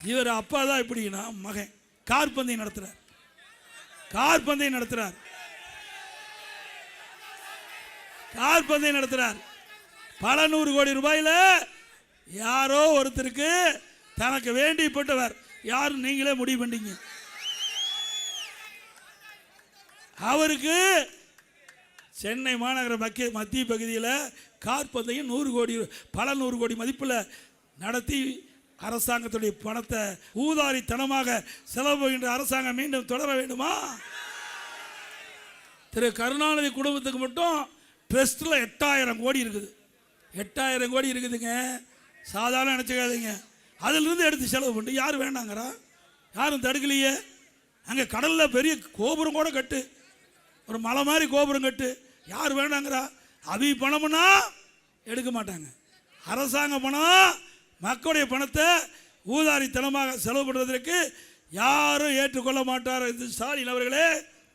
இவர் அப்பா தான் இப்படின்னா மகன் கார் பந்தயம் நடத்துறார். கார் பந்தயம் நடத்துறார். கார் பந்தயம் நடத்துறார். பல 100 கோடி ரூபாயில யாரோ ஒருத்தருக்கு தனக்கு வேண்டிப்பட்டவர் யாரு நீங்களே முடிவு பண்ணீங்க. அவருக்கு சென்னை மாநகர மத்திய பகுதியில் கார் பந்தயம் 100 கோடி பல 100 கோடி மதிப்பில் நடத்தி அரசாங்கத்துடைய பணத்தை ஊதாரித்தனமாக செலவு என்ற அரசாங்கம் மீண்டும் தொடர வேண்டுமா? திரு கருணாநிதி குடும்பத்துக்கு மட்டும் ட்ரஸ்டில் 8000 கோடி இருக்குது. 8000 கோடி இருக்குதுங்க, சாதாரண நினச்சிக்காதீங்க. அதிலிருந்து எடுத்து செலவு பண்ணி யார் வேண்டாங்கிறா? யாரும் தடுக்கலையே. அங்கே கடலில் பெரிய கோபுரம் கூட கட்டு, ஒரு மலை மாதிரி கோபுரம் கட்டு, யார் வேண்டாங்கிறா? அவி பணம்னா எடுக்க மாட்டாங்க. அரசாங்க பணம், மக்களுடைய பணத்தை ஊதாரித்தனமாக செலவு பண்ணுவதற்கு யாரும் ஏற்றுக்கொள்ள மாட்டார். ஸ்டாலின் அவர்களே